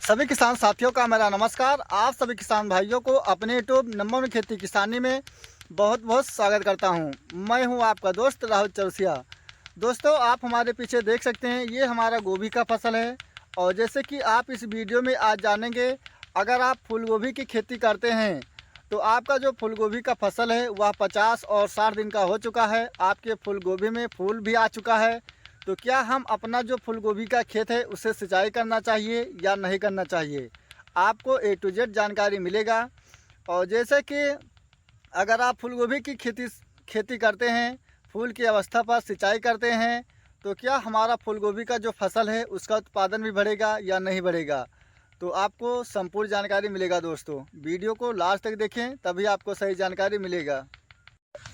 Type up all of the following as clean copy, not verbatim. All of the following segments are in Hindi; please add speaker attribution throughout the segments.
Speaker 1: सभी किसान साथियों का मेरा नमस्कार। आप सभी किसान भाइयों को अपने यूट्यूब नंबर वन खेती किसानी में बहुत बहुत स्वागत करता हूं। मैं हूं आपका दोस्त राहुल चौरसिया। दोस्तों, आप हमारे पीछे देख सकते हैं, ये हमारा गोभी का फसल है। और जैसे कि आप इस वीडियो में आज जानेंगे, अगर आप फूलगोभी की खेती करते हैं तो आपका जो फूलगोभी का फसल है वह 50 और 60 दिन का हो चुका है। आपके फूलगोभी में फूल भी आ चुका है। तो क्या हम अपना जो फूलगोभी का खेत है उसे सिंचाई करना चाहिए या नहीं करना चाहिए, आपको A to Z जानकारी मिलेगा। और जैसे कि अगर आप फूलगोभी की खेती करते हैं, फूल की अवस्था पर सिंचाई करते हैं, तो क्या हमारा फूलगोभी का जो फसल है उसका उत्पादन भी बढ़ेगा या नहीं बढ़ेगा, तो आपको संपूर्ण जानकारी मिलेगा। दोस्तों, वीडियो को लास्ट तक देखें, तभी आपको सही जानकारी मिलेगा।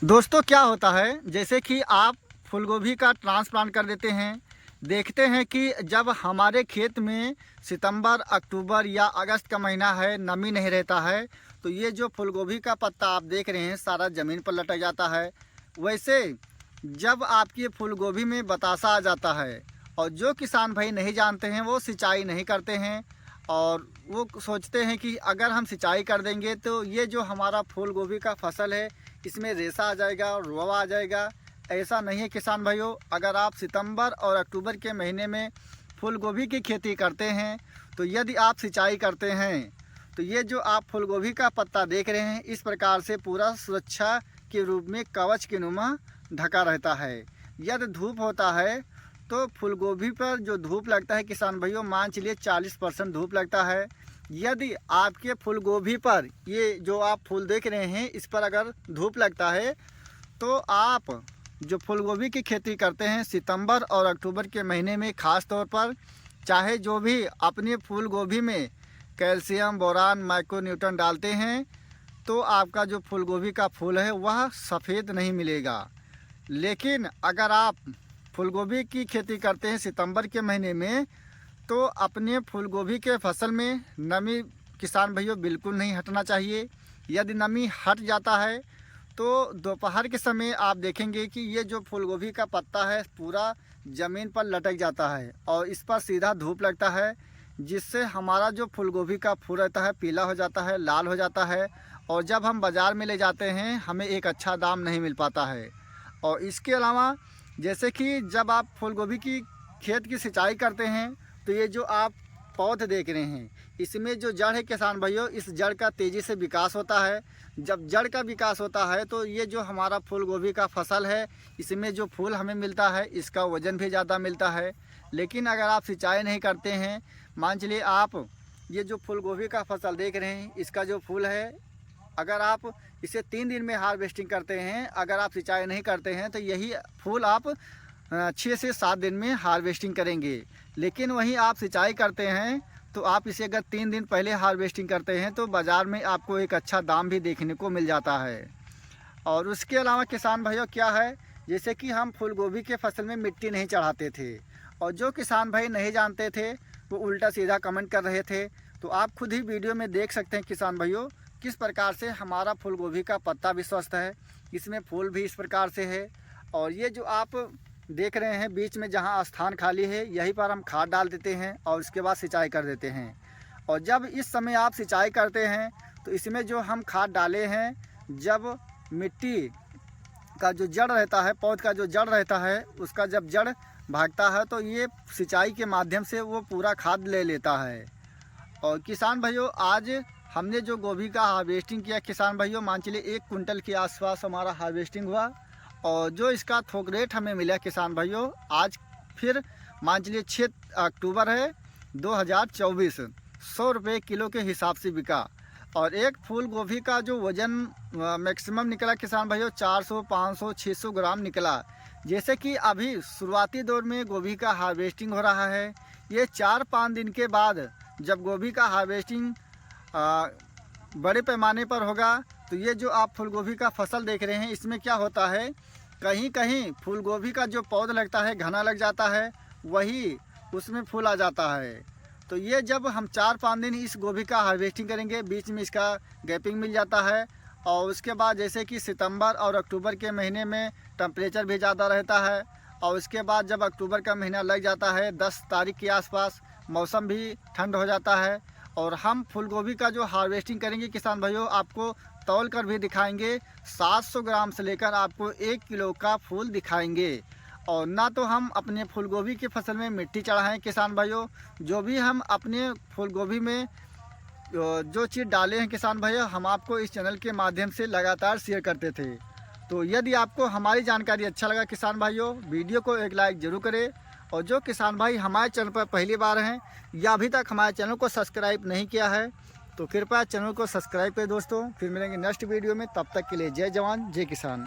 Speaker 1: दोस्तों, क्या होता है, जैसे कि आप फूलगोभी का ट्रांसप्लांट कर देते हैं, देखते हैं कि जब हमारे खेत में सितंबर, अक्टूबर या अगस्त का महीना है, नमी नहीं रहता है, तो ये जो फूलगोभी का पत्ता आप देख रहे हैं सारा ज़मीन पर लटक जाता है। वैसे जब आपकी फूलगोभी में बतासा आ जाता है, और जो किसान भाई नहीं जानते हैं वो सिंचाई नहीं करते हैं, और वो सोचते हैं कि अगर हम सिंचाई कर देंगे तो ये जो हमारा फूलगोभी का फसल है इसमें रेशा आ जाएगा और रुआ आ जाएगा। ऐसा नहीं है किसान भाइयों। अगर आप सितंबर और अक्टूबर के महीने में फूलगोभी की खेती करते हैं, तो यदि आप सिंचाई करते हैं तो ये जो आप फूलगोभी का पत्ता देख रहे हैं इस प्रकार से पूरा सुरक्षा के रूप में कवच के नुमा ढका रहता है। यदि धूप होता है तो फूलगोभी पर जो धूप लगता है किसान भाइयों, मान चलिए 40% धूप लगता है। यदि आपके फूलगोभी पर ये जो आप फूल देख रहे हैं इस पर अगर धूप लगता है, तो आप जो फूलगोभी की खेती करते हैं सितंबर और अक्टूबर के महीने में ख़ास तौर पर, चाहे जो भी अपनी फूलगोभी में कैल्शियम, बोरान, माइक्रोन्यूट्रन डालते हैं, तो आपका जो फूलगोभी का फूल है वह सफ़ेद नहीं मिलेगा। लेकिन अगर आप फूलगोभी की खेती करते हैं सितंबर के महीने में, तो अपने फूलगोभी के फसल में नमी किसान भाइयों बिल्कुल नहीं हटना चाहिए। यदि नमी हट जाता है तो दोपहर के समय आप देखेंगे कि ये जो फूलगोभी का पत्ता है पूरा ज़मीन पर लटक जाता है और इस पर सीधा धूप लगता है, जिससे हमारा जो फूलगोभी का फूल रहता है पीला हो जाता है, लाल हो जाता है, और जब हम बाज़ार में ले जाते हैं हमें एक अच्छा दाम नहीं मिल पाता है। और इसके अलावा जैसे कि जब आप फूलगोभी की खेत की सिंचाई करते हैं, तो ये जो आप पौध देख रहे हैं इसमें जो जड़ है किसान भाइयों, इस जड़ का तेज़ी से विकास होता है। जब जड़ का विकास होता है तो ये जो हमारा फूलगोभी का फसल है इसमें जो फूल हमें मिलता है इसका वज़न भी ज़्यादा मिलता है। लेकिन अगर आप सिंचाई नहीं करते हैं, मान चलिए आप ये जो फूलगोभी का फसल देख रहे हैं इसका जो फूल है, अगर आप इसे 3 दिन में हार्वेस्टिंग करते हैं, अगर आप सिंचाई नहीं करते हैं, तो यही फूल आप 6 से 7 दिन में हार्वेस्टिंग करेंगे। लेकिन वहीं आप सिंचाई करते हैं तो आप इसे अगर 3 दिन पहले हार्वेस्टिंग करते हैं तो बाज़ार में आपको एक अच्छा दाम भी देखने को मिल जाता है। और उसके अलावा किसान भाइयों क्या है, जैसे कि हम फूलगोभी के फसल में मिट्टी नहीं चढ़ाते थे, और जो किसान भाई नहीं जानते थे वो उल्टा सीधा कमेंट कर रहे थे। तो आप खुद ही वीडियो में देख सकते हैं किसान भाइयों किस प्रकार से हमारा फूलगोभी का पत्ता भी स्वस्थ है, इसमें फूल भी इस प्रकार से है। और ये जो आप देख रहे हैं बीच में जहां स्थान खाली है यहीं पर हम खाद डाल देते हैं और उसके बाद सिंचाई कर देते हैं। और जब इस समय आप सिंचाई करते हैं तो इसमें जो हम खाद डाले हैं, जब मिट्टी का जो जड़ रहता है, पौध का जो जड़ रहता है, उसका जब जड़ भागता है तो ये सिंचाई के माध्यम से वो पूरा खाद ले लेता है। और किसान भाइयों आज हमने जो गोभी का हार्वेस्टिंग किया किसान भाइयों, मान चलिए 1 कुंटल के आसपास हमारा हार्वेस्टिंग हुआ, और जो इसका थोक रेट हमें मिला किसान भाइयों, आज फिर मान चलिए 6 अक्टूबर है 2024, 100 रुपये किलो के हिसाब से बिका। और एक फूल गोभी का जो वज़न मैक्सिमम निकला किसान भाइयों 400, 500, 600 ग्राम निकला। जैसे कि अभी शुरुआती दौर में गोभी का हार्वेस्टिंग हो रहा है, ये 4-5 दिन के बाद जब गोभी का हार्वेस्टिंग बड़े पैमाने पर होगा, तो ये जो आप फूलगोभी का फसल देख रहे हैं इसमें क्या होता है, कहीं कहीं फूलगोभी का जो पौध लगता है घना लग जाता है, वही उसमें फूल आ जाता है। तो ये जब हम 4-5 दिन इस गोभी का हार्वेस्टिंग करेंगे, बीच में इसका गैपिंग मिल जाता है। और उसके बाद जैसे कि सितंबर और अक्टूबर के महीने में टेम्परेचर भी ज़्यादा रहता है, और उसके बाद जब अक्टूबर का महीना लग जाता है 10 तारीख के आसपास, मौसम भी ठंड हो जाता है। और हम फूल गोभी का जो हार्वेस्टिंग करेंगे किसान भाइयों, आपको तौल कर भी दिखाएंगे। 700 ग्राम से लेकर आपको 1 किलो का फूल दिखाएंगे। और ना तो हम अपने फूल गोभी की फसल में मिट्टी चढ़ाएं किसान भाइयों, जो भी हम अपने फूल गोभी में जो चीज़ डाले हैं किसान भाइयों, हम आपको इस चैनल के माध्यम से लगातार शेयर करते थे। तो यदि आपको हमारी जानकारी अच्छा लगा किसान भाइयों, वीडियो को एक लाइक ज़रूर करें। और जो किसान भाई हमारे चैनल पर पहली बार हैं या अभी तक हमारे चैनल को सब्सक्राइब नहीं किया है, तो कृपया चैनल को सब्सक्राइब करें दोस्तों। फिर मिलेंगे नेक्स्ट वीडियो में, तब तक के लिए जय जवान जय किसान।